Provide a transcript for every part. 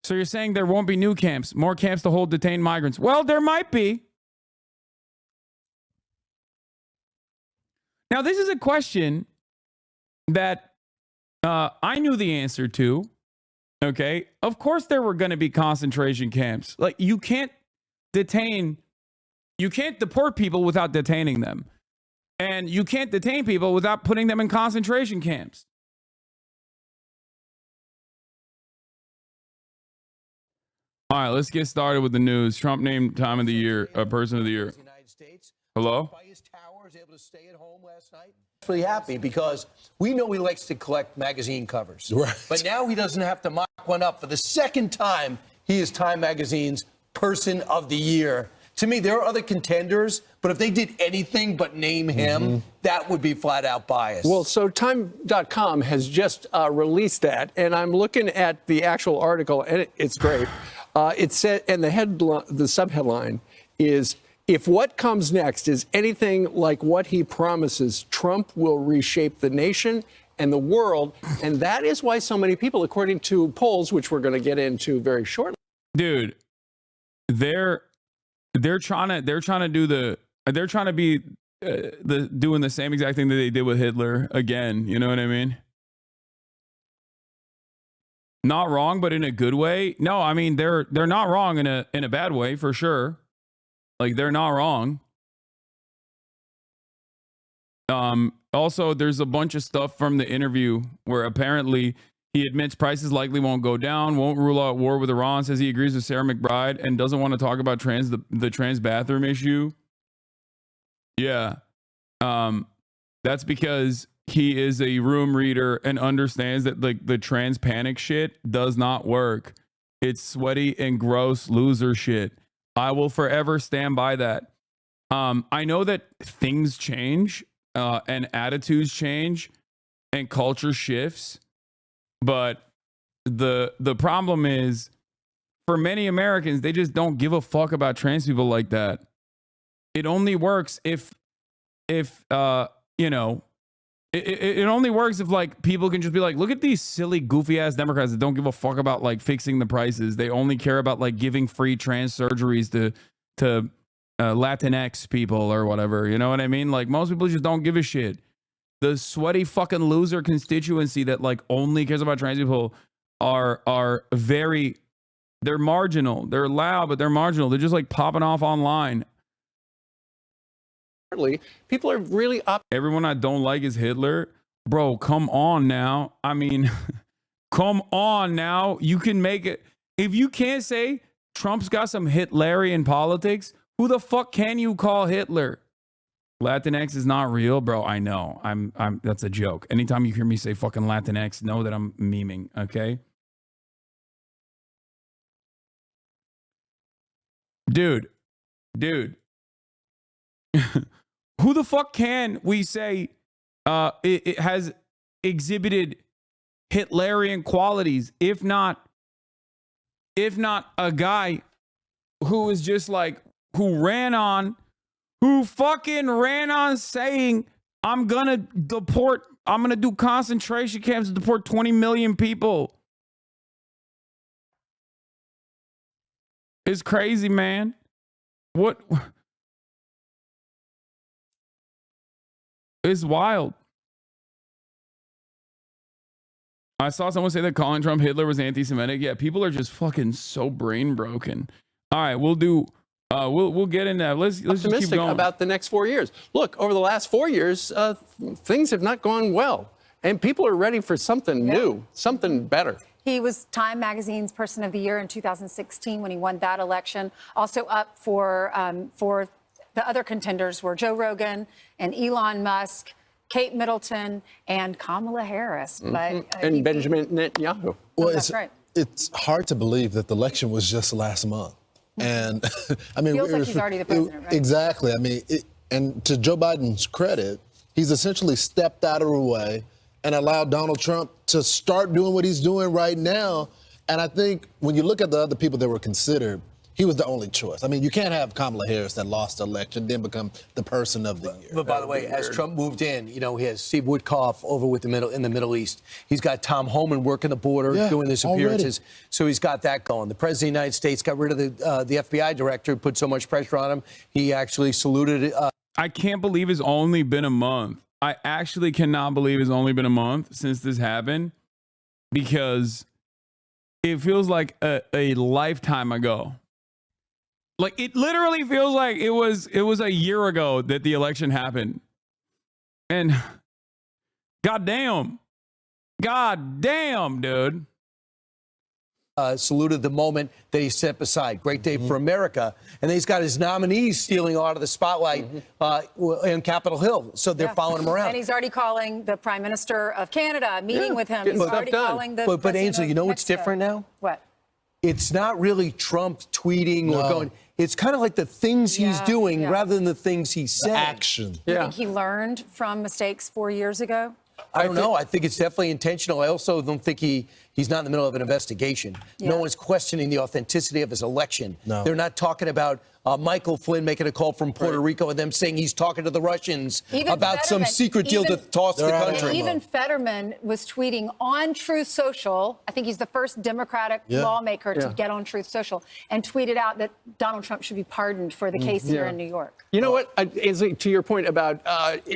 So you're saying there won't be new camps, more camps to hold detained migrants. Well, there might be. Now, this is a question that I knew the answer to. Okay. Of course, there were going to be concentration camps. Like, you can't deport people without detaining them. And you can't detain people without putting them in concentration camps. All right, let's get started with the news. Trump named time of the year, person of the year. Hello? Pretty happy because we know he likes to collect magazine covers. Right. But now he doesn't have to mock one up. For the second time, he is Time Magazine's Person of the Year. To me, there are other contenders, but if they did anything but name him, that would be flat out biased. Well, so Time.com has just released that, and I'm looking at the actual article, and it's great. It said, and the subheadline is, if what comes next is anything like what he promises, Trump will reshape the nation and the world. And that is why so many people, according to polls, which we're going to get into very shortly. Dude, they're trying to be doing the same exact thing that they did with Hitler again. You know what I mean? Not wrong, but in a good way. No, I mean they're not wrong in a bad way for sure. Like, they're not wrong. Also, there's a bunch of stuff from the interview where apparently he admits prices likely won't go down, won't rule out war with Iran, says he agrees with Sarah McBride, and doesn't want to talk about the trans bathroom issue. Yeah. That's because he is a room reader and understands that, like, the trans panic shit does not work. It's sweaty and gross loser shit. I will forever stand by that. I know that things change and attitudes change and culture shifts, but the problem is, for many Americans, they just don't give a fuck about trans people like that. It only works if you know, it only works if, like, people can just be like, look at these silly goofy ass Democrats that don't give a fuck about, like, fixing the prices. They only care about, like, giving free trans surgeries to Latinx people or whatever. You know what I mean? Like, most people just don't give a shit. The sweaty fucking loser constituency that, like, only cares about trans people are they're marginal. They're loud, but they're marginal. They're just, like, popping off online. People are really up. Everyone I don't like is Hitler. Bro, come on now. I mean, come on now. You can make it. If you can't say Trump's got some Hitlerian politics, who the fuck can you call Hitler? Latinx is not real, bro. I know. I'm that's a joke. Anytime you hear me say fucking Latinx, know that I'm memeing, okay? Dude. Who the fuck can we say it has exhibited Hitlerian qualities, if not a guy who is just like, who fucking ran on saying, I'm gonna do concentration camps to deport 20 million people. It's crazy, man. What? It's wild. I saw someone say that calling Trump Hitler was anti-Semitic. Yeah, people are just fucking so brain broken. All right, we'll get in that. Let's just keep going about the next 4 years. Look, over the last 4 years, things have not gone well, and people are ready for something new, something better. He was Time Magazine's Person of the Year in 2016 when he won that election. Also up for the other contenders were Joe Rogan and Elon Musk, Kate Middleton, and Kamala Harris. But and Benjamin Netanyahu. Well, that's right. It's hard to believe that the election was just last month. And I mean, feels like he's already the president, right? Exactly. I mean, and to Joe Biden's credit, he's essentially stepped out of the way and allowed Donald Trump to start doing what he's doing right now. And I think when you look at the other people that were considered, he was the only choice. I mean, you can't have Kamala Harris that lost the election, then become the person of the year. But by the way, as Trump moved in, he has Steve Witkoff over in the Middle East. He's got Tom Homan working the border, doing his appearances. Already. So he's got that going. The president of the United States got rid of the FBI director, put so much pressure on him. He actually saluted. I can't believe it's only been a month. I actually cannot believe it's only been a month since this happened, because it feels like a lifetime ago. Like, it literally feels like it was a year ago that the election happened. And goddamn, dude. Saluted the moment that he set aside. Great day for America. And then he's got his nominees stealing out of the spotlight in Capitol Hill. So they're following him around. And he's already calling the Prime Minister of Canada, meeting with him. He's already calling the But Ainsley, you know what's different now? What? It's not really Trump tweeting or going. It's kind of like the things he's doing rather than the things he's saying. Action. You think he learned from mistakes 4 years ago? I don't know. I think it's definitely intentional. I also don't think he's not in the middle of an investigation. No one's questioning the authenticity of his election. No. They're not talking about Michael Flynn making a call from Puerto Rico and them saying he's talking to the Russians about some secret deal to toss the country. Even Fetterman was tweeting on Truth Social. I think he's the first Democratic lawmaker to get on Truth Social, and tweeted out that Donald Trump should be pardoned for the case here in New York. You know what, Ainsley, to your point about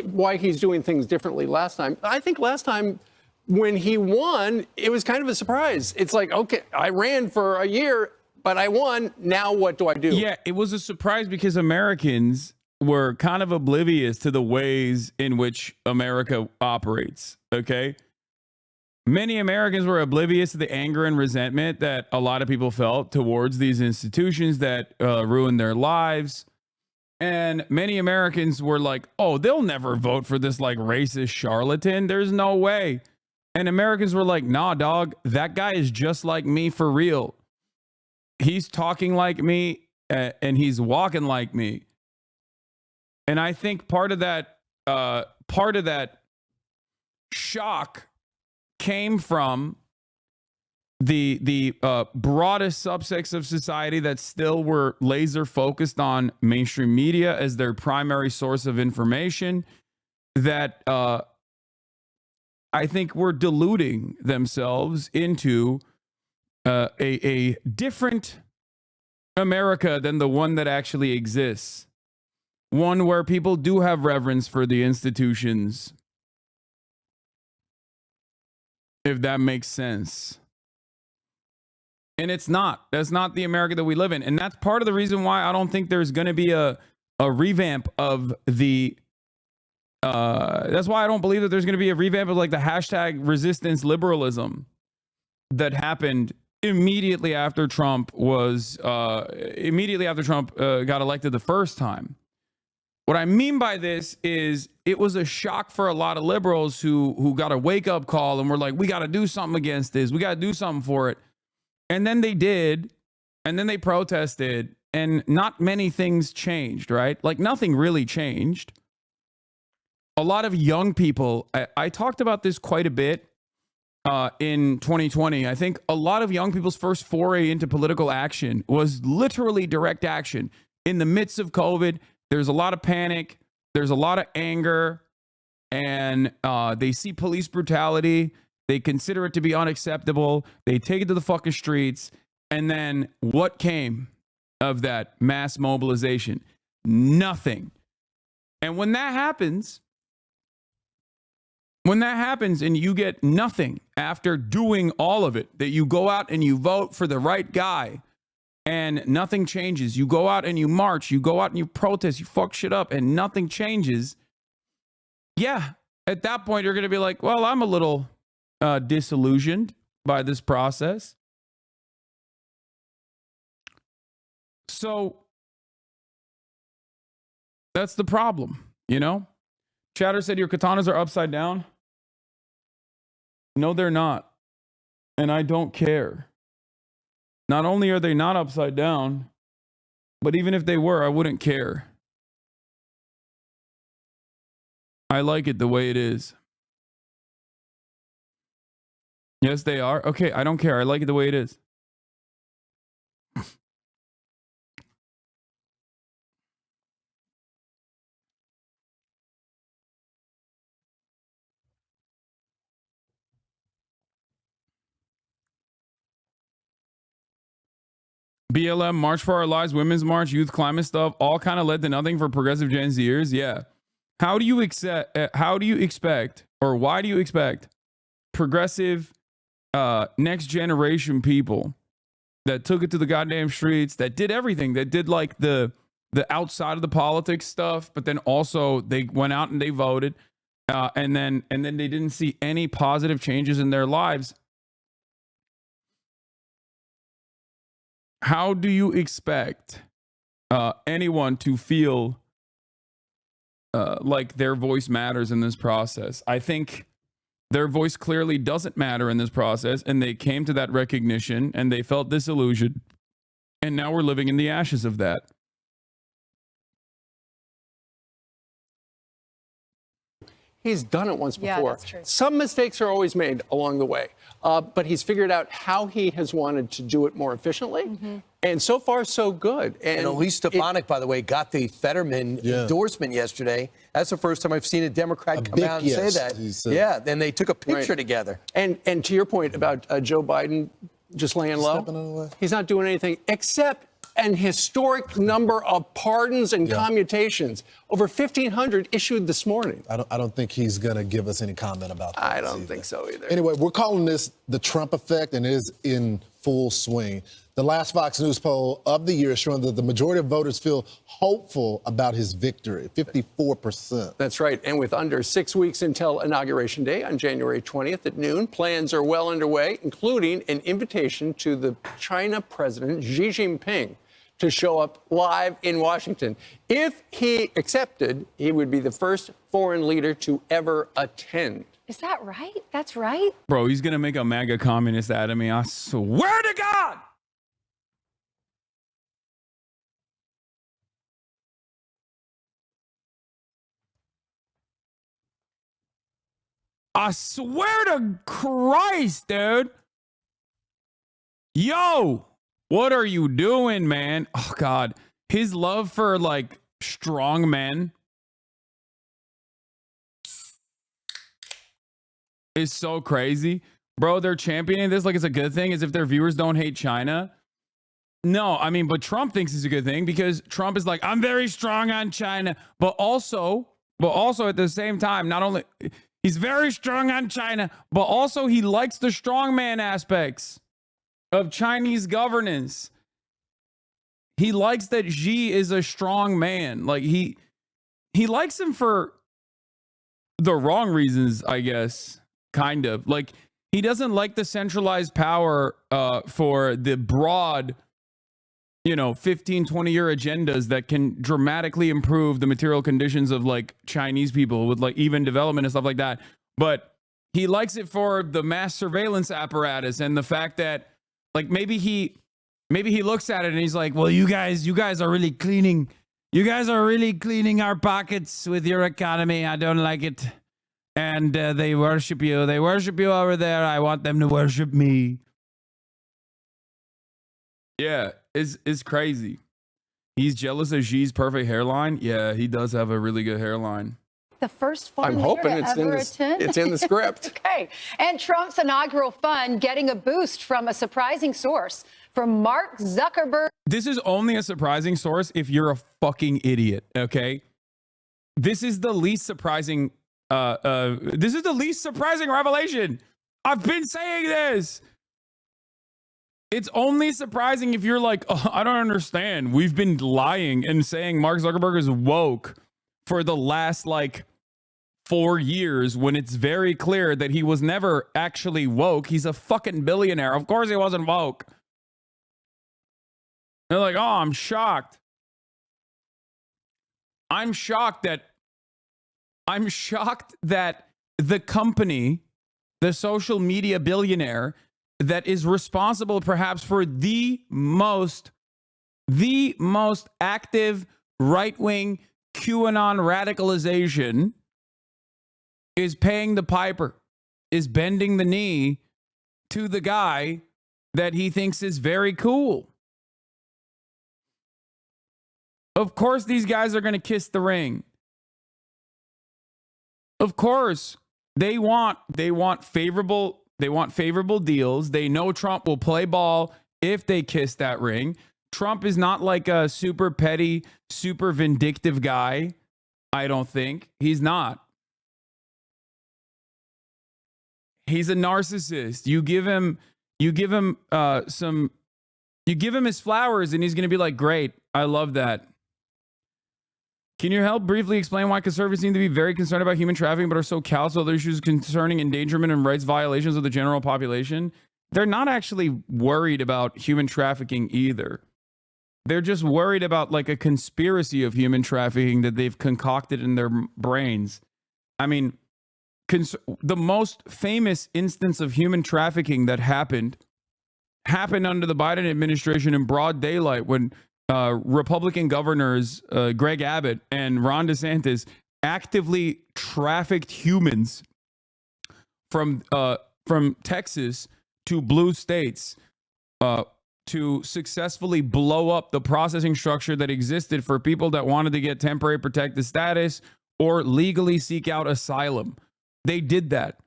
why he's doing things differently last time, I think last time when he won, it was kind of a surprise. It's like, okay, I ran for a year, but I won. Now what do I do? Yeah, it was a surprise because Americans were kind of oblivious to the ways in which America operates, okay? Many Americans were oblivious to the anger and resentment that a lot of people felt towards these institutions that ruined their lives. And many Americans were like, oh, they'll never vote for this like racist charlatan. There's no way. And Americans were like, nah, dog, that guy is just like me for real. He's talking like me and he's walking like me. And I think part of that shock came from the broadest subsects of society that still were laser focused on mainstream media as their primary source of information, that I think were deluding themselves into a different America than the one that actually exists. One where people do have reverence for the institutions, if that makes sense. And it's not. That's not the America that we live in. And that's part of the reason why I don't think there's going to be a revamp of the that's why I don't believe that there's going to be a revamp of like the hashtag resistance liberalism that happened immediately after Trump got elected the first time. What I mean by this is it was a shock for a lot of liberals who got a wake-up call and were like, we got to do something against this. We got to do something for it. And then they did. And then they protested. And not many things changed, right? Like nothing really changed. A lot of young people, I talked about this quite a bit in 2020. I think a lot of young people's first foray into political action was literally direct action. In the midst of COVID, there's a lot of panic, there's a lot of anger, and they see police brutality. They consider it to be unacceptable. They take it to the fucking streets. And then what came of that mass mobilization? Nothing. And when that happens and you get nothing after doing all of it, that you go out and you vote for the right guy and nothing changes. You go out and you march, you go out and you protest, you fuck shit up and nothing changes. Yeah, at that point, you're going to be like, well, I'm a little disillusioned by this process. So that's the problem, you know? Chatter said your katanas are upside down. No, they're not. And I don't care. Not only are they not upside down, but even if they were, I wouldn't care. I like it the way it is. Yes, they are. Okay, I don't care. I like it the way it is. BLM, March for Our Lives, Women's March, youth climate stuff, all kind of led to nothing for progressive Gen Zers. Yeah. How do you expect, or why do you expect progressive next generation people that took it to the goddamn streets, that did everything, that did like the outside of the politics stuff, but then also they went out and they voted, and then they didn't see any positive changes in their lives? How do you expect anyone to feel like their voice matters in this process? I think their voice clearly doesn't matter in this process, and they came to that recognition and they felt disillusioned, and now we're living in the ashes of that. He's done it once Yeah, before. that's true. Some mistakes are always made along the way, but he's figured out how he has wanted to do it more efficiently, and so far, so good. And Elise Stefanik, by the way, got the Fetterman endorsement yesterday. That's the first time I've seen a Democrat come out and say that. Yeah, then they took a picture together. And to your point about Joe Biden just laying Stepping in the low, way. he's not doing anything except an historic number of pardons and commutations. Over 1,500 issued this morning. I don't think he's going to give us any comment about that. I don't think so either. Anyway, we're calling this the Trump effect, and it is in full swing. The last Fox News poll of the year is showing that the majority of voters feel hopeful about his victory, 54%. That's right. And with under 6 weeks until Inauguration Day on January 20th at noon, plans are well underway, including an invitation to the China President Xi Jinping to show up live in Washington. If he accepted, he would be the first foreign leader to ever attend. Is that right? That's right. Bro, he's going to make a MAGA communist out of me. I swear to God. I swear to Christ, dude. Yo, what are you doing, man? Oh, God. His love for, like, strong men is so crazy. Bro, they're championing this like it's a good thing, as if their viewers don't hate China. No, I mean, but Trump thinks it's a good thing because Trump is like, I'm very strong on China, but also at the same time, not only he's very strong on China, but also he likes the strongman aspects of Chinese governance. He likes that Xi is a strong man. Like he likes him for the wrong reasons, I guess. Kind of. Like he doesn't like the centralized power for the broad, 15, 20-year agendas that can dramatically improve the material conditions of like Chinese people with like even development and stuff like that. But he likes it for the mass surveillance apparatus and the fact that like maybe he looks at it and he's like, well, you guys are really cleaning. You guys are really cleaning our pockets with your economy. I don't like it. And they worship you. They worship you over there. I want them to worship me. Yeah, it's crazy. He's jealous of Xi's perfect hairline. Yeah, he does have a really good hairline. The first foreign I'm leader hoping to ever attend. it's in the script. Okay. And Trump's inaugural fund getting a boost from a surprising source, from Mark Zuckerberg. This is only a surprising source if you're a fucking idiot, okay? This is the least surprising revelation. I've been saying this. It's only surprising if you're like, oh, I don't understand. We've been lying and saying Mark Zuckerberg is woke for the last like 4 years when it's very clear that he was never actually woke. He's a fucking billionaire. Of course he wasn't woke. They're like, oh, I'm shocked. I'm shocked that the company, the social media billionaire that is responsible perhaps for the most active right-wing QAnon radicalization is paying the piper, is bending the knee to the guy that he thinks is very cool. Of course, these guys are going to kiss the ring. Of course, they want favorable deals. They know Trump will play ball if they kiss that ring. Trump is not like a super petty, super vindictive guy. I don't think he's not. He's a narcissist. You give him his flowers and he's going to be like, great. I love that. Can you help briefly explain why conservatives seem to be very concerned about human trafficking, but are so callous to other issues concerning endangerment and rights violations of the general population? They're not actually worried about human trafficking either. They're just worried about like a conspiracy of human trafficking that they've concocted in their brains. I mean, the most famous instance of human trafficking that happened under the Biden administration in broad daylight when Republican governors Greg Abbott and Ron DeSantis actively trafficked humans from Texas to blue states to successfully blow up the processing structure that existed for people that wanted to get temporary protected status or legally seek out asylum. They did that.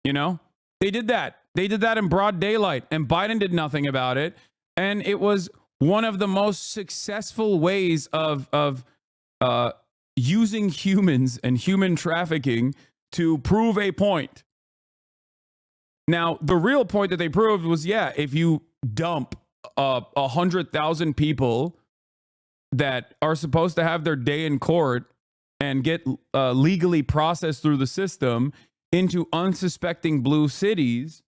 You know, they did that. They did that in broad daylight, and Biden did nothing about it. And it was one of the most successful ways of using humans and human trafficking to prove a point. Now, the real point that they proved was, yeah, if you dump 100,000 people that are supposed to have their day in court and get legally processed through the system into unsuspecting blue cities,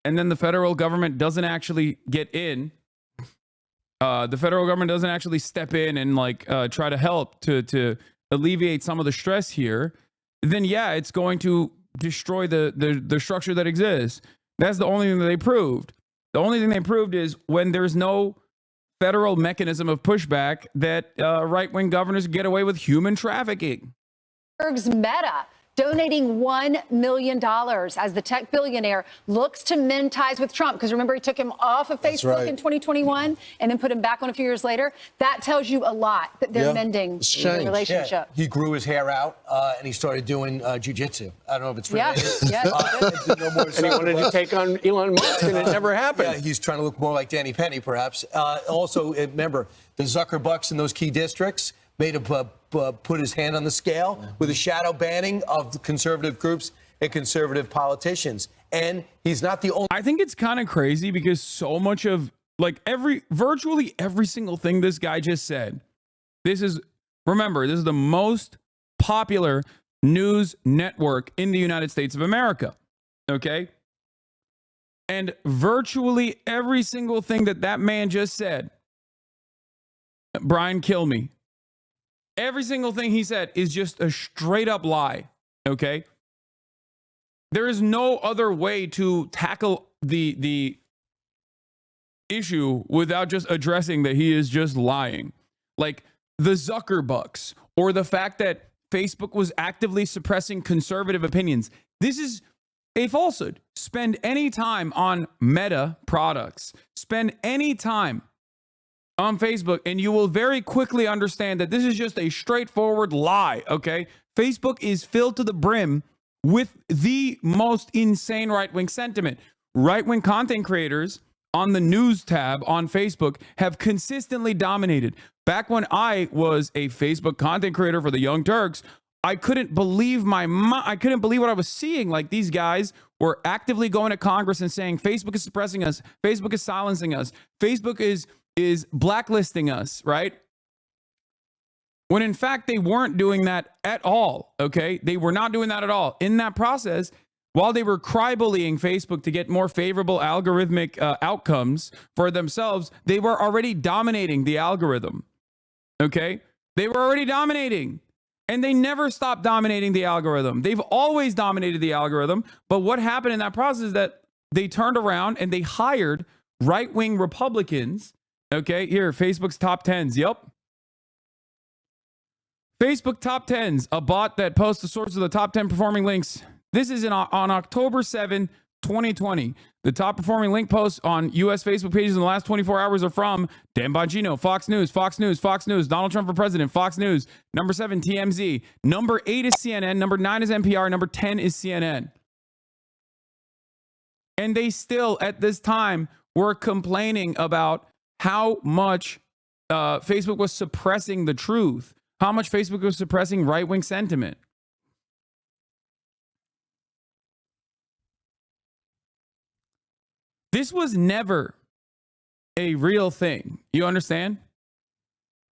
and then the federal government doesn't actually get in. The federal government doesn't actually step in and like try to help to alleviate some of the stress here. Then yeah, it's going to destroy the structure that exists. That's the only thing that they proved. The only thing they proved is when there's no federal mechanism of pushback that right-wing governors get away with human trafficking. Meta donating $1 million as the tech billionaire looks to mend ties with Trump. Because remember, he took him off of Facebook in 2021 and then put him back on a few years later. That tells you a lot that they're mending the relationship. Yeah. He grew his hair out and he started doing jujitsu. I don't know if it's related. And he wanted to take on Elon Musk and it never happened. Yeah, he's trying to look more like Danny Penny, perhaps. Also, remember, the Zuckerbucks in those key districts made him put his hand on the scale with a shadow banning of the conservative groups and conservative politicians. And he's not the only. I think it's kind of crazy because so much of like virtually every single thing this guy just said. Remember, this is the most popular news network in the United States of America. Okay. And virtually every single thing that man just said, Brian, kill me. Every single thing he said is just a straight up lie. Okay. There is no other way to tackle the issue without just addressing that he is just lying. Like the Zuckerbucks or the fact that Facebook was actively suppressing conservative opinions. This is a falsehood. Spend any time on Meta products. Spend any time on Facebook, and you will very quickly understand that this is just a straightforward lie, okay? Facebook is filled to the brim with the most insane right-wing sentiment. Right-wing content creators on the news tab on Facebook have consistently dominated. Back when I was a Facebook content creator for the Young Turks, I couldn't believe I couldn't believe what I was seeing. Like these guys were actively going to Congress and saying, Facebook is suppressing us. Facebook is silencing us. Facebook is blacklisting us, right? When in fact, they weren't doing that at all, okay? They were not doing that at all. In that process, while they were cry-bullying Facebook to get more favorable algorithmic outcomes for themselves, they were already dominating the algorithm, okay? They were already dominating, and they never stopped dominating the algorithm. They've always dominated the algorithm, but what happened in that process is that they turned around and they hired right-wing Republicans. Okay, here, Facebook's top 10s. Yep. Facebook top 10s, a bot that posts the source of the top 10 performing links. This is on October 7, 2020. The top performing link posts on U.S. Facebook pages in the last 24 hours are from Dan Bongino, Fox News, Fox News, Fox News, Donald Trump for president, Fox News. Number 7, TMZ. Number 8 is CNN. Number 9 is NPR. Number 10 is CNN. And they still, at this time, were complaining about how much Facebook was suppressing the truth, how much Facebook was suppressing right-wing sentiment. This was never a real thing. You understand?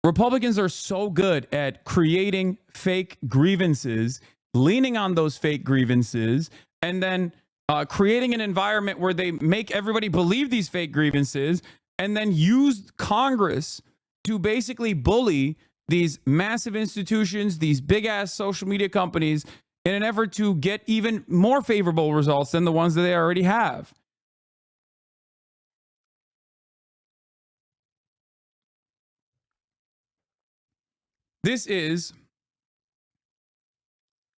Republicans are so good at creating fake grievances, leaning on those fake grievances, and then creating an environment where they make everybody believe these fake grievances and then use Congress to basically bully these massive institutions, these big-ass social media companies, in an effort to get even more favorable results than the ones that they already have. This is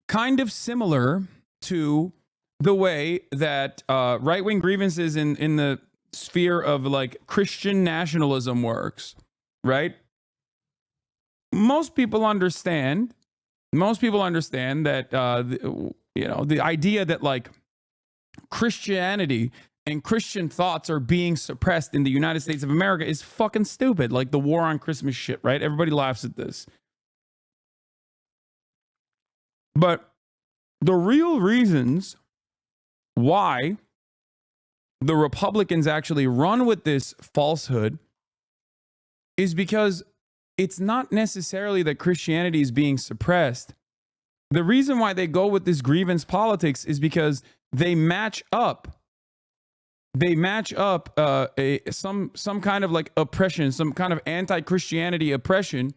kind of similar to the way that right-wing grievances in the sphere of like Christian nationalism works, right? Most people understand that the idea that like Christianity and Christian thoughts are being suppressed in the United States of America is fucking stupid. Like the war on Christmas shit, right? Everybody laughs at this. But the real reasons why the Republicans actually run with this falsehood is because it's not necessarily that Christianity is being suppressed. The reason why they go with this grievance politics is because they match up. They match up some kind of like oppression, some kind of anti-Christianity oppression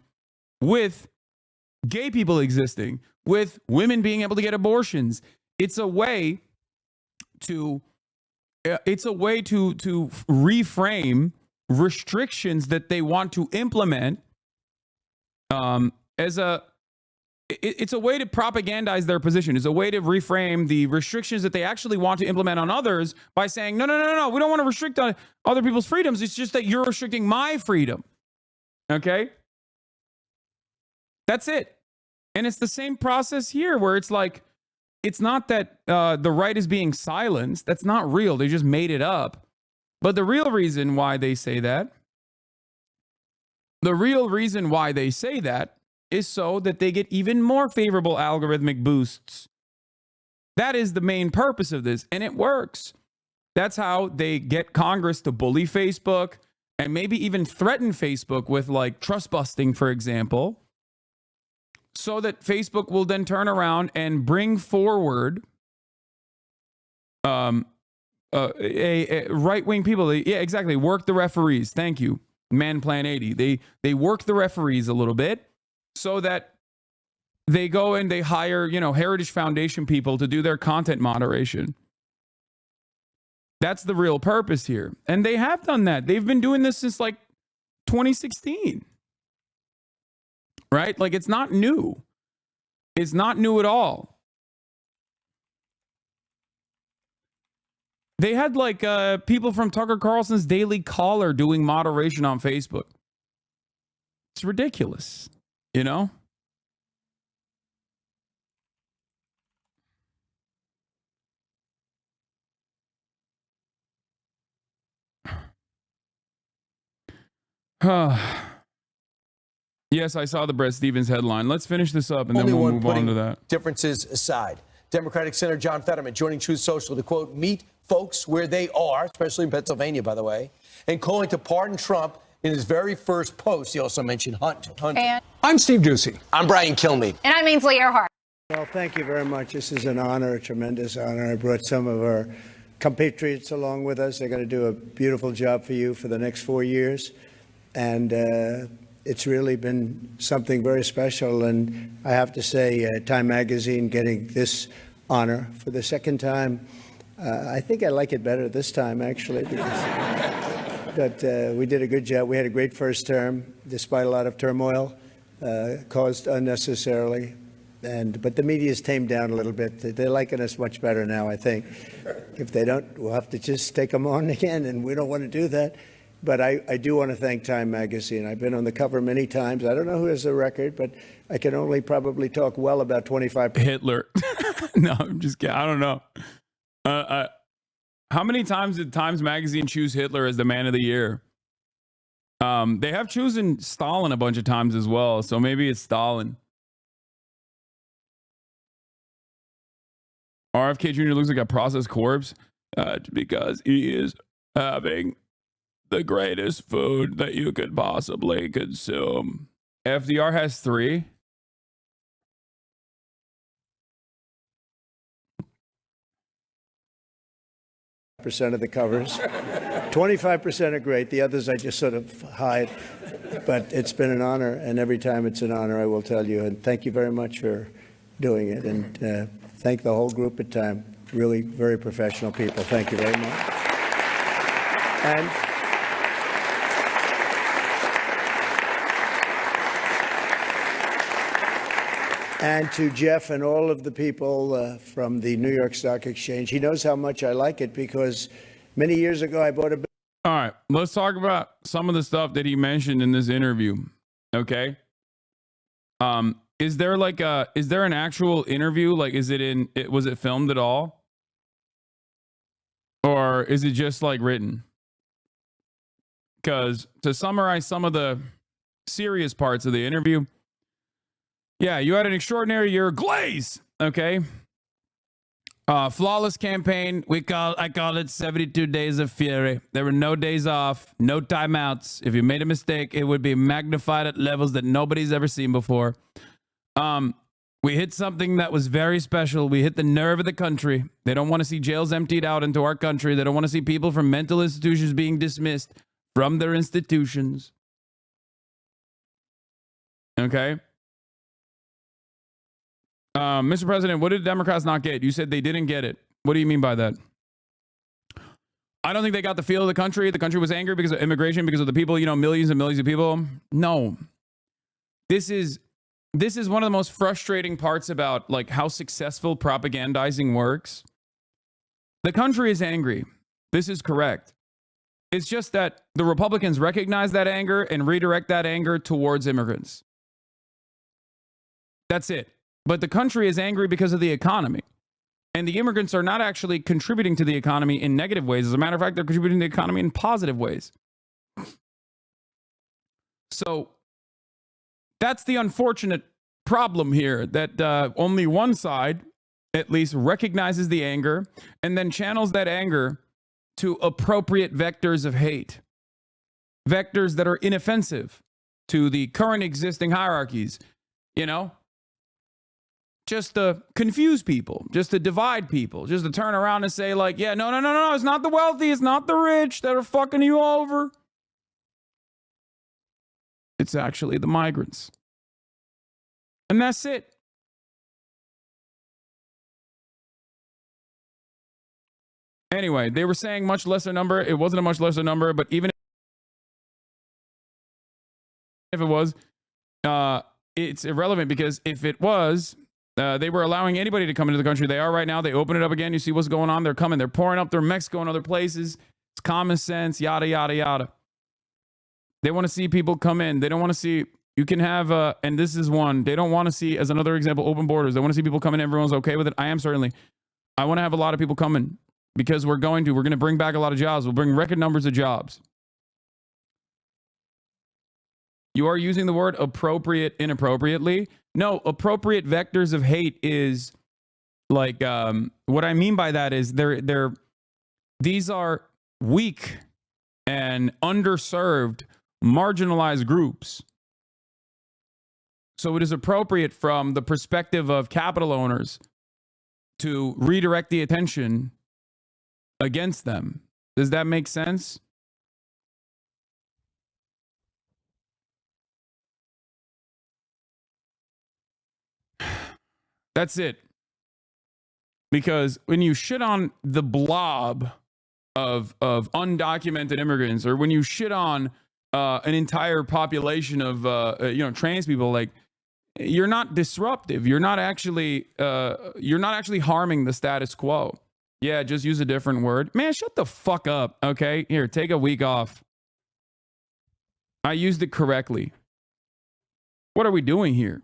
with gay people existing, with women being able to get abortions. It's a way to reframe restrictions that they want to implement it's a way to propagandize their position. It's a way to reframe the restrictions that they actually want to implement on others by saying, no, we don't want to restrict other people's freedoms. It's just that you're restricting my freedom. Okay? That's it. And it's the same process here where it's like, it's not that the right is being silenced. That's not real. They just made it up. But the real reason why they say that is so that they get even more favorable algorithmic boosts. That is the main purpose of this, and it works. That's how they get Congress to bully Facebook and maybe even threaten Facebook with like trust busting, for example, so that Facebook will then turn around and bring forward a right-wing people. Yeah, exactly. Work the referees. Thank you. Man Plan 80. They work the referees a little bit so that they go and they hire, Heritage Foundation people to do their content moderation. That's the real purpose here. And they have done that. They've been doing this since like 2016. Right? Like it's not new. It's not new at all. They had like people from Tucker Carlson's Daily Caller doing moderation on Facebook. It's ridiculous, Yes, I saw the Brett Stevens headline. Let's finish this up and then we'll move on to that. Differences aside. Democratic Senator John Fetterman joining Truth Social to, quote, meet folks where they are, especially in Pennsylvania, by the way, and calling to pardon Trump in his very first post. He also mentioned Hunter. And I'm Steve Doocy. I'm Brian Kilmeade. And I'm Ainsley Earhart. Well, thank you very much. This is an honor, a tremendous honor. I brought some of our compatriots along with us. They're going to do a beautiful job for you for the next 4 years. And it's really been something very special. And I have to say, Time Magazine getting this honor for the second time. I think I like it better this time, actually. But we did a good job. We had a great first term, despite a lot of turmoil caused unnecessarily. But the media's tamed down a little bit. They're liking us much better now, I think. If they don't, we'll have to just take them on again, and we don't want to do that. But I do want to thank Time Magazine. I've been on the cover many times. I don't know who has the record, but I can only probably talk well about 25%. Hitler. No, I'm just kidding. I don't know. How many times did Times Magazine choose Hitler as the man of the year? They have chosen Stalin a bunch of times as well, so maybe it's Stalin. RFK Jr. looks like a processed corpse because he is having the greatest food that you could possibly consume. FDR has 3. Percent of the covers. 25% are great. The others I just sort of hide. But it's been an honor, and every time it's an honor, I will tell you. And thank you very much for doing it. And thank the whole group at Time. Really very professional people. Thank you very much. And to Jeff and all of the people from the New York Stock Exchange. He knows how much I like it because many years ago I bought a... All right, let's talk about some of the stuff that he mentioned in this interview. Okay. Is there an actual interview? Like, was it filmed at all? Or is it just like written? Because to summarize some of the serious parts of the interview, yeah, you had an extraordinary year. Glaze, okay? Flawless campaign. I call it 72 days of fury. There were no days off, no timeouts. If you made a mistake, it would be magnified at levels that nobody's ever seen before. We hit something that was very special. We hit the nerve of the country. They don't want to see jails emptied out into our country. They don't want to see people from mental institutions being dismissed from their institutions. Okay? Mr. President, what did Democrats not get? You said they didn't get it. What do you mean by that? I don't think they got the feel of the country. The country was angry because of immigration, because of the people, millions and millions of people. No. This is one of the most frustrating parts about like how successful propagandizing works. The country is angry. This is correct. It's just that the Republicans recognize that anger and redirect that anger towards immigrants. That's it. But the country is angry because of the economy. And the immigrants are not actually contributing to the economy in negative ways. As a matter of fact, they're contributing to the economy in positive ways. So that's the unfortunate problem here, that only one side at least recognizes the anger and then channels that anger to appropriate vectors of hate. Vectors that are inoffensive to the current existing hierarchies, just to confuse people, just to divide people, just to turn around and say like, yeah, no, it's not the wealthy, it's not the rich that are fucking you over. It's actually the migrants. And that's it. Anyway, they were saying much lesser number. It wasn't a much lesser number, but even if it was, it's irrelevant, because if it was, they were allowing anybody to come into the country. They are right now. They open it up again. You see what's going on. They're coming. They're pouring up. They're Mexico and other places. It's common sense, yada, yada, yada. They want to see people come in. They don't want to see, you can have, and this is one, they don't want to see, as another example, open borders. They want to see people come in. Everyone's okay with it. I am certainly. I want to have a lot of people coming because we're going to bring back a lot of jobs. We'll bring record numbers of jobs. You are using the word appropriate inappropriately. No, appropriate vectors of hate is like, what I mean by that is these are weak and underserved, marginalized groups. So it is appropriate from the perspective of capital owners to redirect the attention against them. Does that make sense? That's it. Because when you shit on the blob of undocumented immigrants, or when you shit on an entire population of trans people, like, you're not disruptive. You're not actually harming the status quo. Yeah, just use a different word. Man, shut the fuck up. Okay, here, take a week off. I used it correctly. What are we doing here?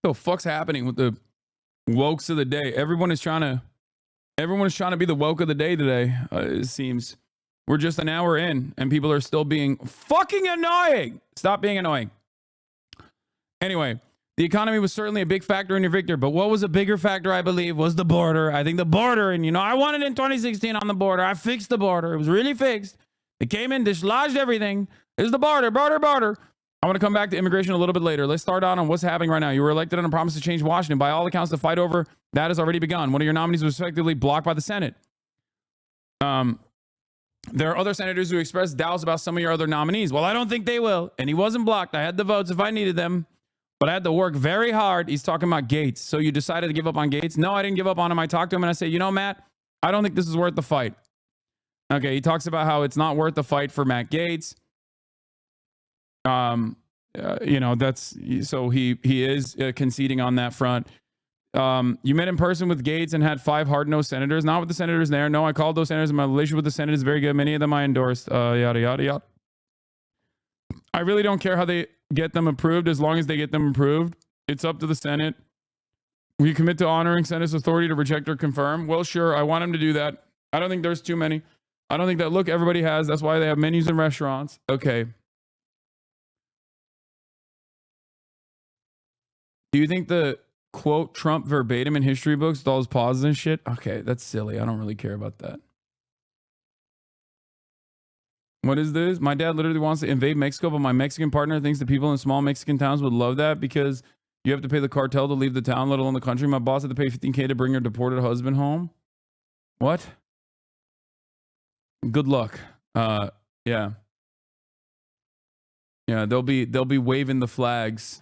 What the fuck's happening with Wokes of the day. Everyone is trying to be the woke of the day today. It seems we're just an hour in and people are still being fucking annoying. Stop being annoying. Anyway, the economy was certainly a big factor in your victory, but what was a bigger factor, I believe, was the border. I think the border, and I won it in 2016 on the border. I fixed the border. It was really fixed. It came in, dislodged everything. It's the border. I want to come back to immigration a little bit later. Let's start out on what's happening right now. You were elected on a promise to change Washington. By all accounts, the fight over that has already begun. One of your nominees was effectively blocked by the Senate. There are other senators who expressed doubts about some of your other nominees. Well, I don't think they will. And he wasn't blocked. I had the votes if I needed them, but I had to work very hard. He's talking about Gates. So you decided to give up on Gates? No, I didn't give up on him. I talked to him and I said, Matt, I don't think this is worth the fight. Okay, he talks about how it's not worth the fight for Matt Gaetz. That's so he is conceding on that front. You met in person with Gates and had 5 hard-nosed senators. Not with the senators there. No, I called those senators. My relationship with the Senate is very good. Many of them I endorsed. Yada, yada, yada. I really don't care how they get them approved as long as they get them approved. It's up to the Senate. We commit to honoring Senate's authority to reject or confirm. Well, sure, I want him to do that. I don't think there's too many. I don't think that, look, everybody has. That's why they have menus in restaurants. Okay. Do you think the quote Trump verbatim in history books with all his pauses and shit? Okay, that's silly. I don't really care about that. What is this? My dad literally wants to invade Mexico, but my Mexican partner thinks the people in small Mexican towns would love that because you have to pay the cartel to leave the town, let alone the country. My boss had to pay $15K to bring her deported husband home. What? Good luck. Yeah. Yeah, they'll be waving the flags.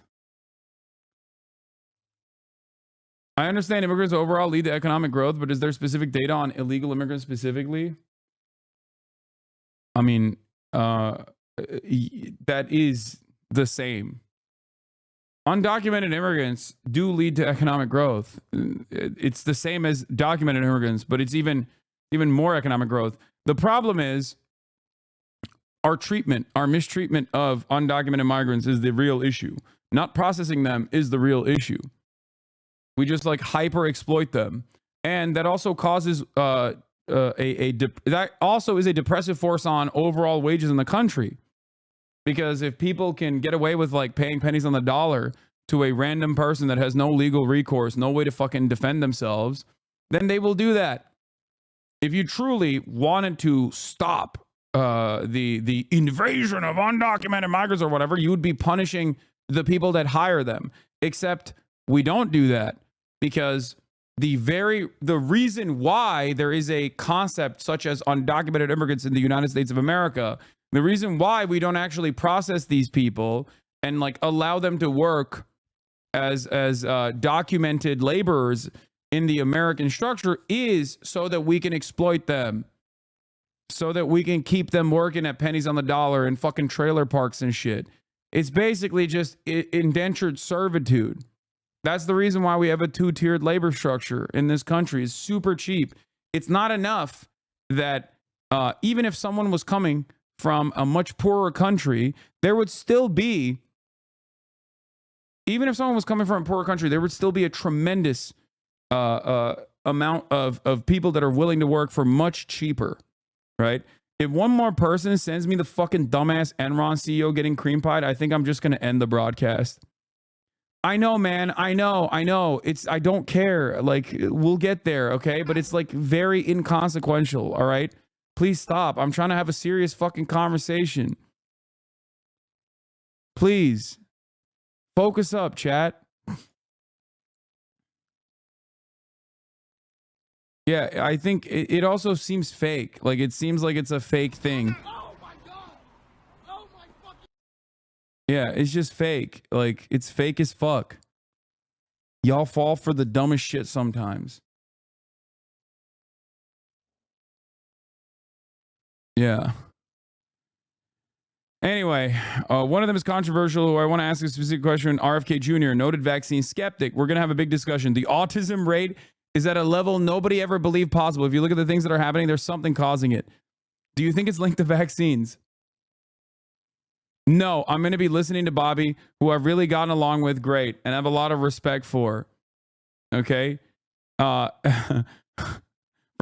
I understand immigrants overall lead to economic growth, but is there specific data on illegal immigrants specifically? I mean, that is the same. Undocumented immigrants do lead to economic growth. It's the same as documented immigrants, but it's even more economic growth. The problem is our mistreatment of undocumented migrants is the real issue. Not processing them is the real issue. We just hyper exploit them, and that also causes that also is a depressive force on overall wages in the country. Because if people can get away with paying pennies on the dollar to a random person that has no legal recourse, no way to fucking defend themselves, then they will do that. If you truly wanted to stop the invasion of undocumented migrants or whatever, you would be punishing the people that hire them. Except we don't do that because the reason why there is a concept such as undocumented immigrants in the United States of America, the reason why we don't actually process these people and allow them to work as documented laborers in the American structure is so that we can exploit them, so that we can keep them working at pennies on the dollar and fucking trailer parks and shit. It's basically just indentured servitude. That's the reason why we have a 2-tiered labor structure in this country. It's super cheap. It's not enough that even if someone was coming from a much poorer country, there would still be, even if someone was coming from a poorer country, there would still be a tremendous amount of people that are willing to work for much cheaper, right? If one more person sends me the fucking dumbass Enron CEO getting cream pied, I think I'm just going to end the broadcast. I know, man. I know. I don't care. We'll get there, okay? But it's very inconsequential, all right? Please stop. I'm trying to have a serious fucking conversation. Please. Focus up, chat. Yeah, I think it also seems fake. It seems like it's a fake thing. Oh my God! Oh my fucking... Yeah, it's just fake. It's fake as fuck. Y'all fall for the dumbest shit sometimes. Yeah. Anyway, one of them is controversial. I want to ask a specific question. RFK Jr., noted vaccine skeptic. We're going to have a big discussion. The autism rate is at a level nobody ever believed possible. If you look at the things that are happening, there's something causing it. Do you think it's linked to vaccines? No, I'm going to be listening to Bobby, who I've really gotten along with great and have a lot of respect for. Okay? for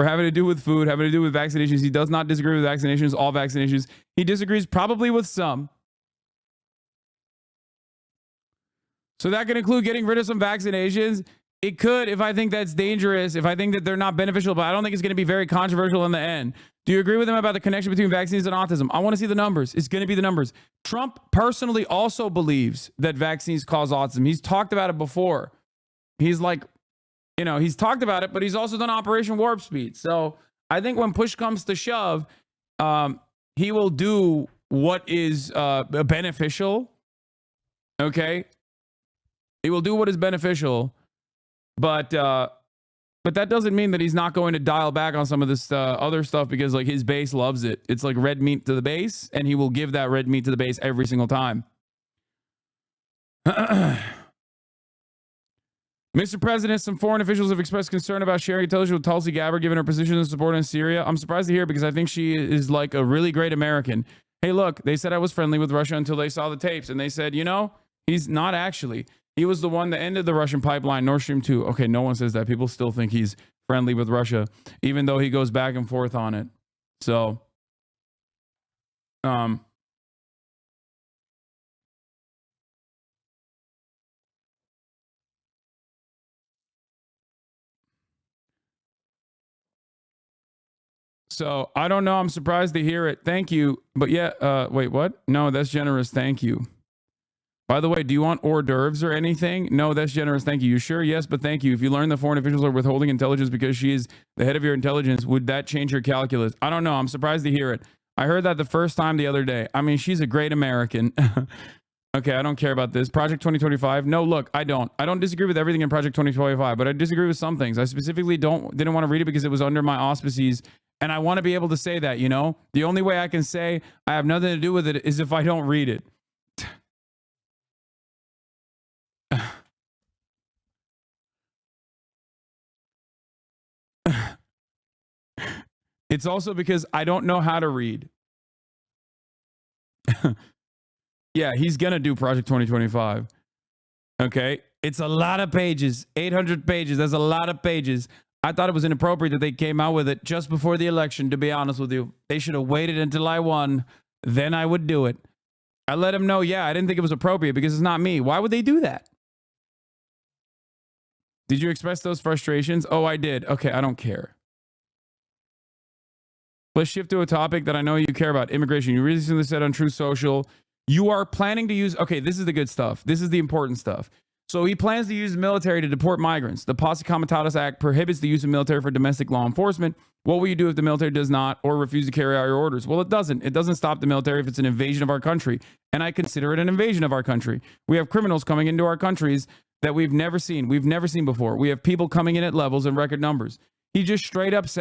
having to do with food, having to do with vaccinations. He does not disagree with vaccinations, all vaccinations. He disagrees probably with some. So that could include getting rid of some vaccinations. It could, if I think that's dangerous, if I think that they're not beneficial, but I don't think it's going to be very controversial in the end. Do you agree with him about the connection between vaccines and autism? I want to see the numbers. It's going to be the numbers. Trump personally also believes that vaccines cause autism. He's talked about it before. He's like, he's talked about it, but he's also done Operation Warp Speed. So I think when push comes to shove, he will do what is beneficial. Okay. He will do what is beneficial. But that doesn't mean that he's not going to dial back on some of this other stuff because like his base loves it. It's like red meat to the base, and he will give that red meat to the base every single time. Mr. President, some foreign officials have expressed concern about sharing intelligence with Tulsi Gabbard given her position and support in Syria. I'm surprised to hear because I think she is like a really great American. Hey, look, they said I was friendly with Russia until they saw the tapes, and they said, he's not actually. He was the one that ended the Russian pipeline, Nord Stream 2. Okay, no one says that. People still think he's friendly with Russia, even though he goes back and forth on it. So, I don't know. I'm surprised to hear it. Thank you. But yeah, wait, what? No, that's generous. Thank you. By the way, do you want hors d'oeuvres or anything? No, that's generous. Thank you. You sure? Yes, but thank you. If you learn the foreign officials are withholding intelligence because she is the head of your intelligence, would that change your calculus? I don't know. I'm surprised to hear it. I heard that the first time the other day. I mean, she's a great American. Okay, I don't care about this. Project 2025. No, look, I don't disagree with everything in Project 2025, but I disagree with some things. I specifically didn't want to read it because it was under my auspices, and I want to be able to say that, The only way I can say I have nothing to do with it is if I don't read it. It's also because I don't know how to read. Yeah, he's going to do Project 2025. Okay. It's a lot of pages, 800 pages. That's a lot of pages. I thought it was inappropriate that they came out with it just before the election, to be honest with you. They should have waited until I won. Then I would do it. I let him know, I didn't think it was appropriate because it's not me. Why would they do that? Did you express those frustrations? Oh, I did. Okay, I don't care. Let's shift to a topic that I know you care about, immigration. You recently said on True Social, you are planning to use, okay, this is the good stuff. This is the important stuff. So he plans to use the military to deport migrants. The Posse Comitatus Act prohibits the use of military for domestic law enforcement. What will you do if the military does not or refuse to carry out your orders? Well, it doesn't. It doesn't stop the military if it's an invasion of our country. And I consider it an invasion of our country. We have criminals coming into our countries that we've never seen. We've never seen before. We have people coming in at levels and record numbers. He just straight up is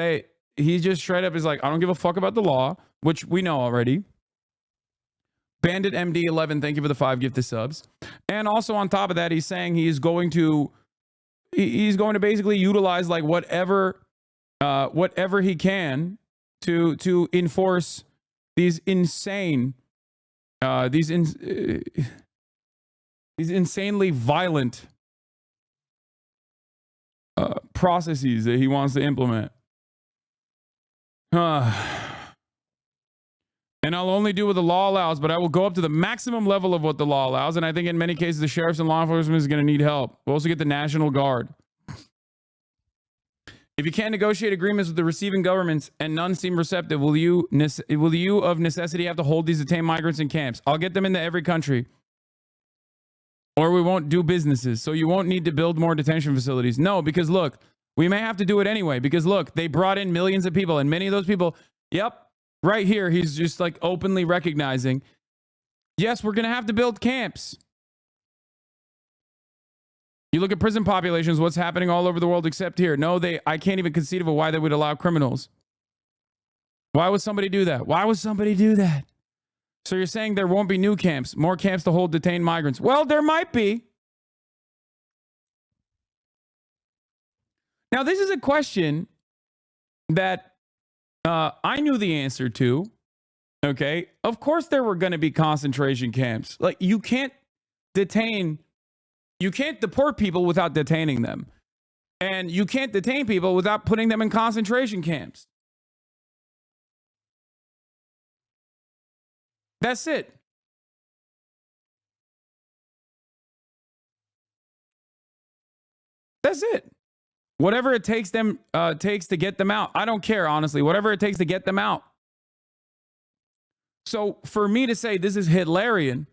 like, I don't give a fuck about the law, which we know already. Bandit MD11, thank you for the 5 gifted subs. And also on top of that, he's saying he's going to basically utilize like whatever he can to enforce these insanely violent processes that he wants to implement. And I'll only do what the law allows, but I will go up to the maximum level of what the law allows. And I think in many cases, the sheriffs and law enforcement is going to need help. We'll also get the National Guard. If you can't negotiate agreements with the receiving governments and none seem receptive, will you of necessity have to hold these detained migrants in camps? I'll get them into every country. Or we won't do businesses. So you won't need to build more detention facilities. No, because look, we may have to do it anyway. Because look, they brought in millions of people. And many of those people, right here, he's just like openly recognizing, yes, we're going to have to build camps. You look at prison populations, what's happening all over the world except here. No, I can't even conceive of why they would allow criminals. Why would somebody do that? Why would somebody do that? So you're saying there won't be new camps, more camps to hold detained migrants. Well, there might be. Now, this is a question that I knew the answer to. Okay. Of course, there were going to be concentration camps. Like, you can't deport people without detaining them. And you can't detain people without putting them in concentration camps. That's it. That's it. Whatever it takes to get them out. I don't care, honestly. Whatever it takes to get them out. So for me to say this is Hitlerian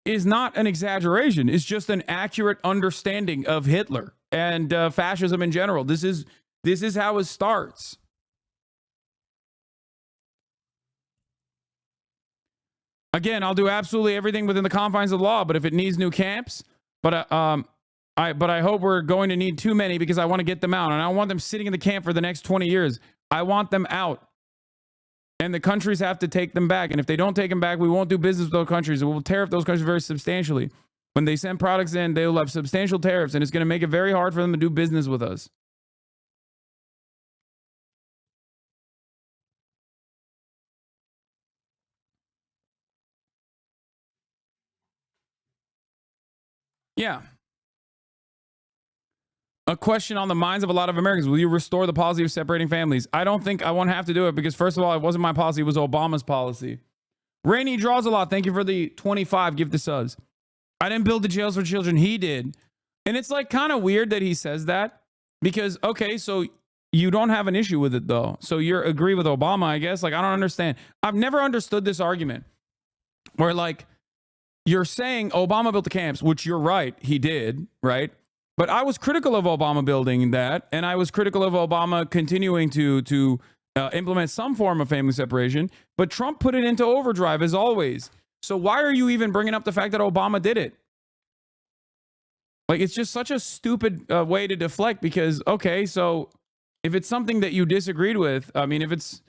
is not an exaggeration. It's just an accurate understanding of Hitler and fascism in general. This is how it starts. Again, I'll do absolutely everything within the confines of the law, but if it needs new camps, but I hope we're going to need too many because I want to get them out, and I don't want them sitting in the camp for the next 20 years. I want them out. And the countries have to take them back. And if they don't take them back, we won't do business with those countries. We will tariff those countries very substantially. When they send products in, they will have substantial tariffs, and it's going to make it very hard for them to do business with us. Yeah. A question on the minds of a lot of Americans. Will you restore the policy of separating families? I don't think I won't have to do it because, first of all, it wasn't my policy. It was Obama's policy. Rainey draws a lot. Thank you for the 25 gift of subs. I didn't build the jails for children. He did. And it's like kind of weird that he says that because, okay, so you don't have an issue with it, though. So you agree with Obama, I guess. Like, I don't understand. I've never understood this argument where, like, you're saying Obama built the camps, which you're right. He did, right? But I was critical of Obama building that, and I was critical of Obama continuing to implement some form of family separation. But Trump put it into overdrive, as always. So why are you even bringing up the fact that Obama did it? Like, it's just such a stupid way to deflect because, okay, so if it's something that you disagreed with, I mean, if it's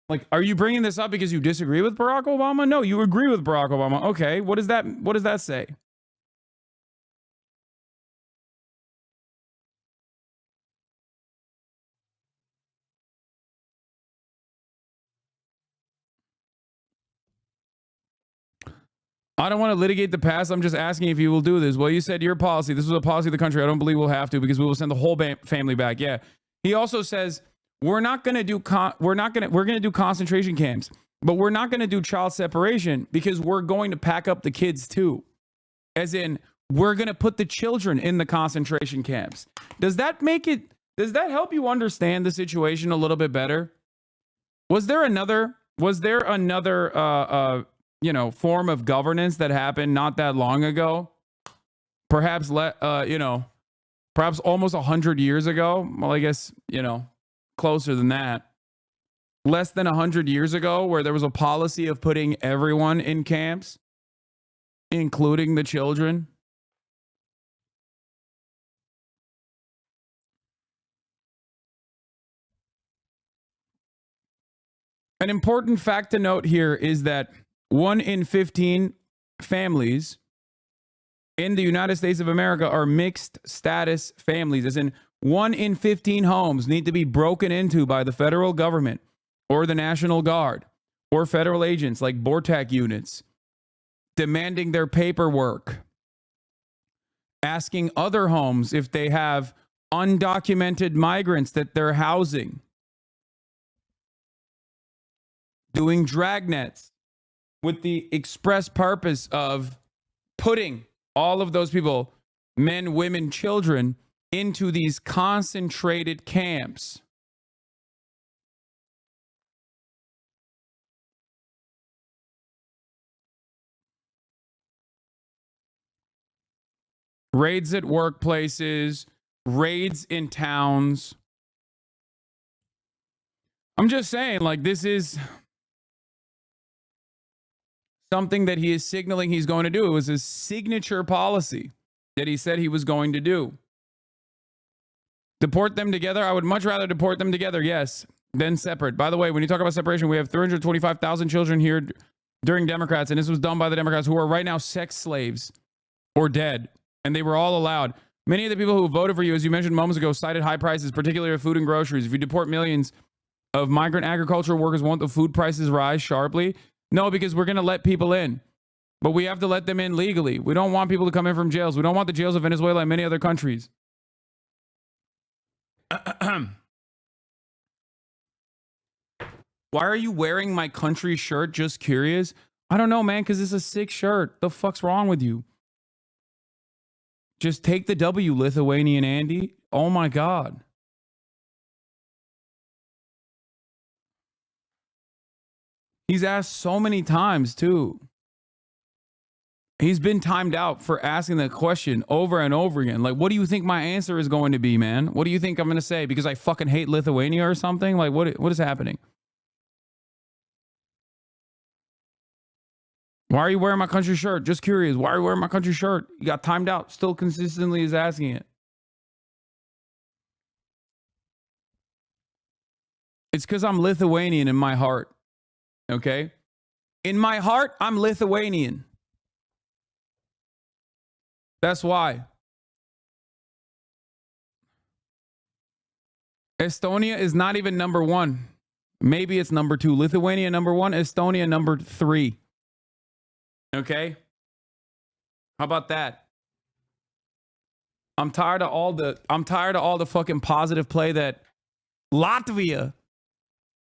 like, are you bringing this up because you disagree with Barack Obama? No, you agree with Barack Obama. Okay, what does that say? I don't want to litigate the past. I'm just asking if you will do this. Well, you said your policy. This was a policy of the country. I don't believe we'll have to because we will send the whole family back. Yeah. He also says we're going to do concentration camps, but we're not going to do child separation because we're going to pack up the kids too. As in, we're going to put the children in the concentration camps. Does that help you understand the situation a little bit better? Was there another form of governance that happened not that long ago? Perhaps almost 100 years ago. Well, I guess, closer than that. Less than 100 years ago, where there was a policy of putting everyone in camps, including the children. An important fact to note here is that 1 in 15 families in the United States of America are mixed status families, as in 1 in 15 homes need to be broken into by the federal government or the National Guard or federal agents like BORTAC units, demanding their paperwork, asking other homes if they have undocumented migrants that they're housing, doing dragnets with the express purpose of putting all of those people, men, women, children, into these concentrated camps. Raids at workplaces, raids in towns. I'm just saying, like, this is something that he is signaling he's going to do. It was his signature policy that he said he was going to do. Deport them together? I would much rather deport them together, yes, than separate. By the way, when you talk about separation, we have 325,000 children here during Democrats, and this was done by the Democrats who are right now sex slaves or dead, and they were all allowed. Many of the people who voted for you, as you mentioned moments ago, cited high prices, particularly of food and groceries. If you deport millions of migrant agricultural workers, won't the food prices rise sharply? No, because we're going to let people in, but we have to let them in legally. We don't want people to come in from jails. We don't want the jails of Venezuela and many other countries. Why are you wearing my country shirt? Just curious. I don't know, man, because it's a sick shirt. The fuck's wrong with you? Just take the W, Lithuanian Andy. Oh my God. He's asked so many times, too. He's been timed out for asking that question over and over again. Like, what do you think my answer is going to be, man? What do you think I'm going to say? Because I fucking hate Lithuania or something? Like, what is happening? Why are you wearing my country shirt? Just curious. Why are you wearing my country shirt? You got timed out. Still consistently is asking it. It's because I'm Lithuanian in my heart. Okay? In my heart, I'm Lithuanian. That's why. Estonia is not even number 1. Maybe it's number 2. Lithuania number 1, Estonia number 3. Okay? How about that? I'm tired of all the fucking positive play that Latvia,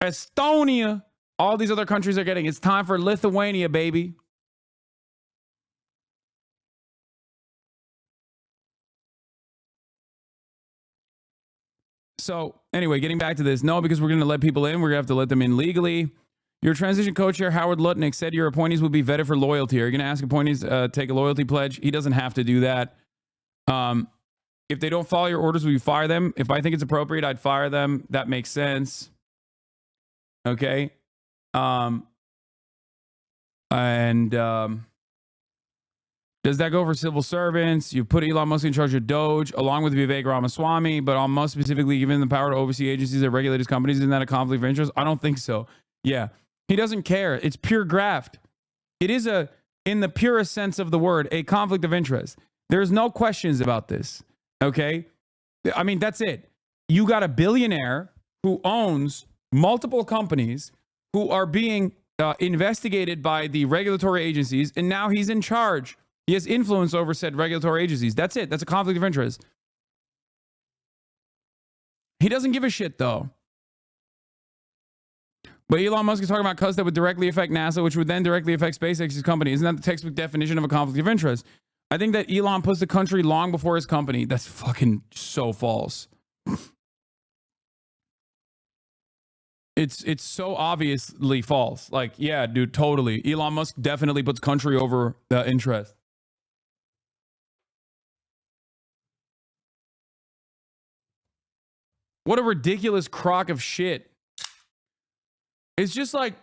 Estonia, all these other countries are getting. It's time for Lithuania, baby. So, anyway, getting back to this. No, because we're going to let people in. We're going to have to let them in legally. Your transition co-chair, Howard Lutnick, said your appointees will be vetted for loyalty. Are you going to ask appointees take a loyalty pledge? He doesn't have to do that. If they don't follow your orders, will you fire them? If I think it's appropriate, I'd fire them. That makes sense. Okay. Does that go for civil servants? You put Elon Musk in charge of Doge, along with Vivek Ramaswamy, but on Musk specifically given the power to oversee agencies that regulate his companies. Isn't that a conflict of interest? I don't think so. Yeah. He doesn't care. It's pure graft. It is in the purest sense of the word, a conflict of interest. There's no questions about this. Okay? I mean, that's it. You got a billionaire who owns multiple companies who are being investigated by the regulatory agencies, and now he's in charge. He has influence over said regulatory agencies. That's it. That's a conflict of interest. He doesn't give a shit, though. But Elon Musk is talking about cuts that would directly affect NASA, which would then directly affect SpaceX's company. Isn't that the textbook definition of a conflict of interest? I think that Elon puts the country long before his company. That's fucking so false. It's so obviously false. Like, yeah, dude, totally. Elon Musk definitely puts country over the interest. What a ridiculous crock of shit. It's just like,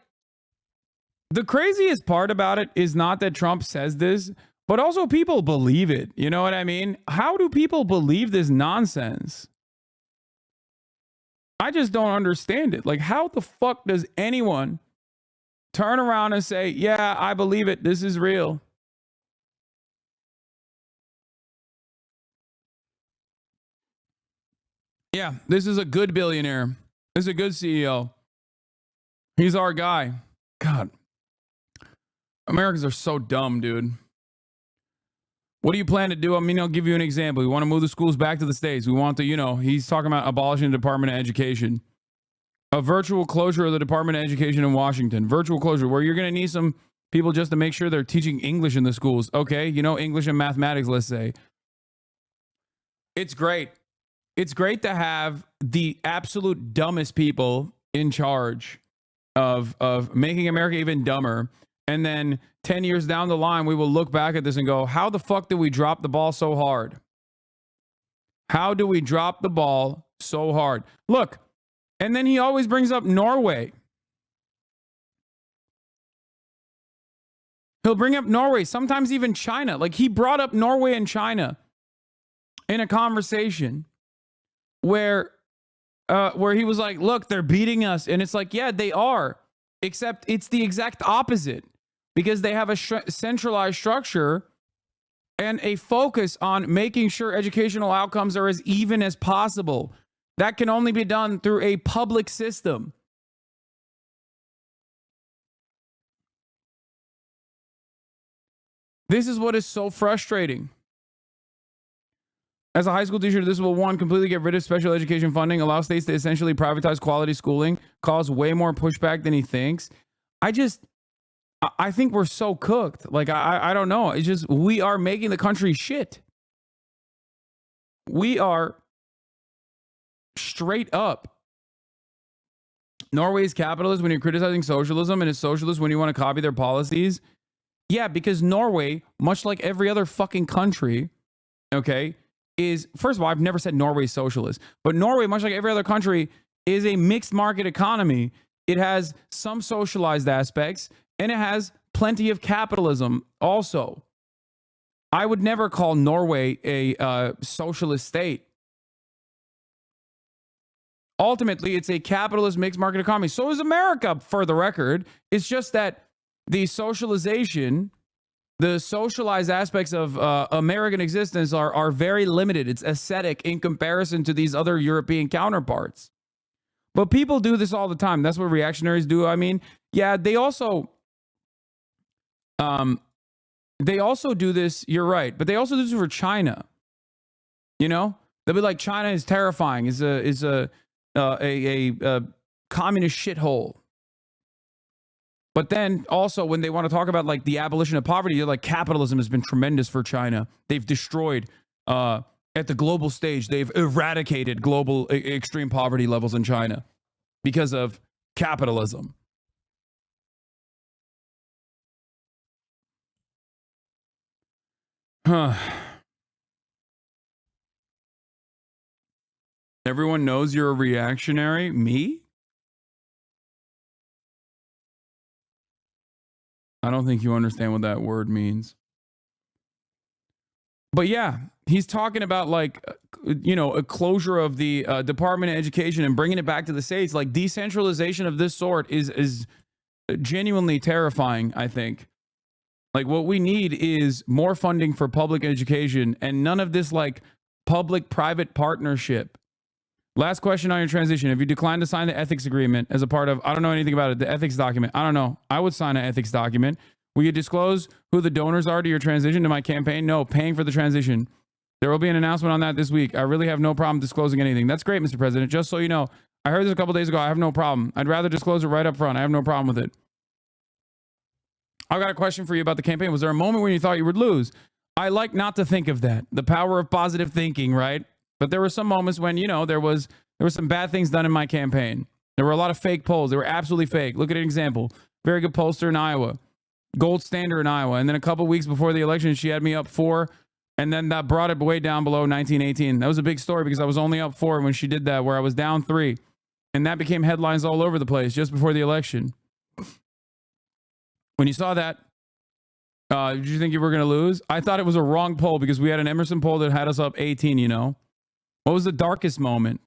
the craziest part about it is not that Trump says this, but also people believe it. You know what I mean? How do people believe this nonsense? I just don't understand it. Like, how the fuck does anyone turn around and say, yeah, I believe it. This is real. Yeah, this is a good billionaire. This is a good CEO. He's our guy. God. Americans are so dumb, dude. What do you plan to do? I mean, I'll give you an example. We want to move the schools back to the States. We want to, he's talking about abolishing the Department of Education. A virtual closure of the Department of Education in Washington. Virtual closure, where you're going to need some people just to make sure they're teaching English in the schools. Okay, English and mathematics, let's say. It's great. It's great to have the absolute dumbest people in charge of making America even dumber. And then 10 years down the line, we will look back at this and go, how the fuck did we drop the ball so hard? How do we drop the ball so hard? Look, and then he always brings up Norway. He'll bring up Norway, sometimes even China. Like, he brought up Norway and China in a conversation where he was like, look, they're beating us. And it's like, yeah, they are. Except it's the exact opposite, because they have a centralized structure and a focus on making sure educational outcomes are as even as possible. That can only be done through a public system. This is what is so frustrating. As a high school teacher, this will, one, completely get rid of special education funding, allow states to essentially privatize quality schooling, cause way more pushback than he thinks. I think we're so cooked. Like, I don't know. It's just, we are making the country shit. We are straight up. Norway's capitalist when you're criticizing socialism, and it's socialist when you want to copy their policies. Yeah, because Norway, much like every other fucking country, okay, is, first of all, I've never said Norway's socialist, but Norway, much like every other country, is a mixed market economy. It has some socialized aspects, and it has plenty of capitalism also. I would never call Norway a socialist state. Ultimately, it's a capitalist mixed market economy. So is America, for the record. It's just that the socialization, the socialized aspects of American existence are very limited. It's ascetic in comparison to these other European counterparts. But people do this all the time. That's what reactionaries do. I mean, yeah, they also do this. You're right, but they also do this for China. You know, they'll be like, China is terrifying. Is a communist shithole. But then also when they want to talk about like the abolition of poverty, they're like, capitalism has been tremendous for China. They've destroyed at the global stage, they've eradicated global extreme poverty levels in China because of capitalism. Everyone knows you're a reactionary. Me? I don't think you understand what that word means. But yeah, he's talking about like, you know, a closure of the Department of Education and bringing it back to the states. Like, decentralization of this sort is genuinely terrifying, I think. Like, what we need is more funding for public education and none of this like public-private partnership. Last question on your transition. If you decline to sign the ethics agreement as a part of, I don't know anything about it, the ethics document, I don't know. I would sign an ethics document. Will you disclose who the donors are to your transition to my campaign? No, paying for the transition. There will be an announcement on that this week. I really have no problem disclosing anything. That's great, Mr. President. Just so you know, I heard this a couple days ago. I have no problem. I'd rather disclose it right up front. I have no problem with it. I've got a question for you about the campaign. Was there a moment when you thought you would lose? I like not to think of that. The power of positive thinking, right? But there were some moments when, you know, there were some bad things done in my campaign. There were a lot of fake polls. They were absolutely fake. Look at an example. Very good pollster in Iowa. Gold standard in Iowa. And then a couple weeks before the election, she had me up 4. And then that brought it way down below 1918. That was a big story because I was only up 4 when she did that, where I was down 3. And that became headlines all over the place just before the election. When you saw that, did you think you were going to lose? I thought it was a wrong poll because we had an Emerson poll that had us up 18, you know. What was the darkest moment?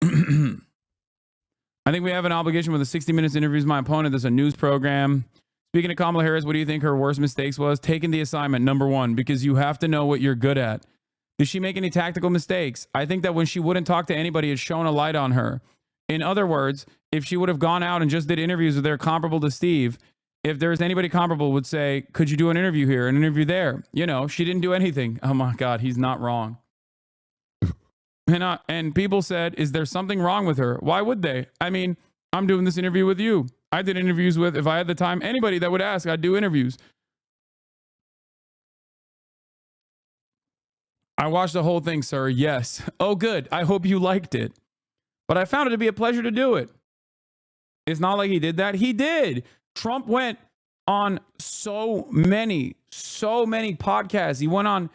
I think we have an obligation with the 60 Minutes interviews my opponent. There's a news program. Speaking of Kamala Harris, what do you think her worst mistakes was? Taking the assignment, number 1, because you have to know what you're good at. Did she make any tactical mistakes? I think that when she wouldn't talk to anybody, it shone a light on her. In other words, if she would have gone out and just did interviews that are comparable to Steve, if there's anybody comparable would say, could you do an interview here, an interview there? You know, she didn't do anything. Oh my God, he's not wrong. And people said, is there something wrong with her? Why would they? I mean, I'm doing this interview with you. I did interviews with, if I had the time, anybody that would ask, I'd do interviews. I watched the whole thing, sir. Yes. Oh, good. I hope you liked it. But I found it to be a pleasure to do it. It's not like he did that. He did. Trump went on so many podcasts. He went on,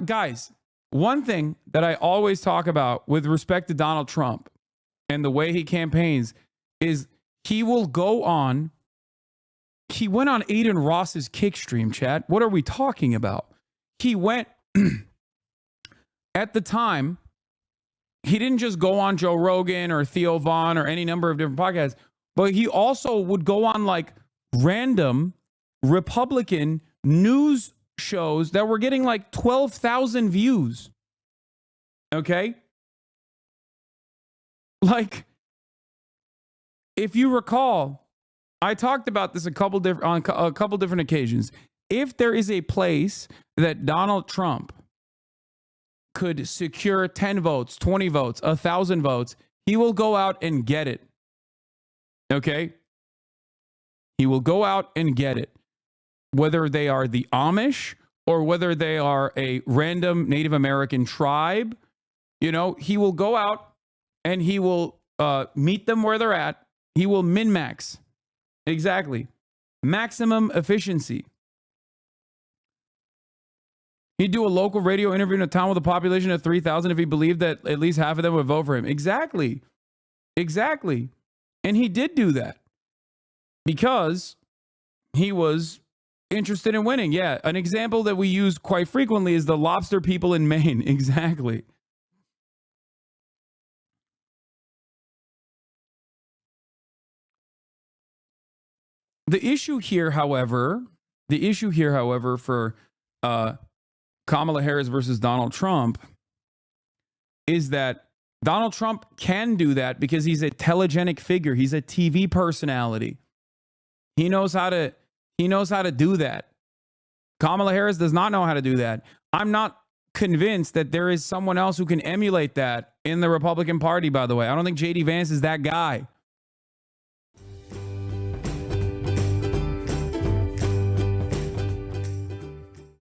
guys, one thing that I always talk about with respect to Donald Trump and the way he campaigns is he will go on. He went on Aiden Ross's Kickstream, chat. What are we talking about? He went, at the time, he didn't just go on Joe Rogan or Theo Vaughn or any number of different podcasts, but he also would go on like random Republican news shows that were getting like 12,000 views. Okay? Like, if you recall, I talked about this on a couple different occasions. if there is a place that Donald Trump could secure 10 votes, 20 votes, 1,000 votes, he will go out and get it. Okay? He will go out and get it. Whether they are the Amish or whether they are a random Native American tribe, you know, he will go out and he will meet them where they're at. He will min-max. Exactly. Maximum efficiency. He'd do a local radio interview in a town with a population of 3,000 if he believed that at least half of them would vote for him. Exactly. Exactly. And he did do that because he was interested in winning. Yeah. An example that we use quite frequently is the lobster people in Maine. Exactly. The issue here, however, for Kamala Harris versus Donald Trump is that Donald Trump can do that because he's a telegenic figure. He's a TV personality. He knows how to do that. Kamala Harris does not know how to do that. I'm not convinced that there is someone else who can emulate that in the Republican Party, by the way. I don't think JD Vance is that guy.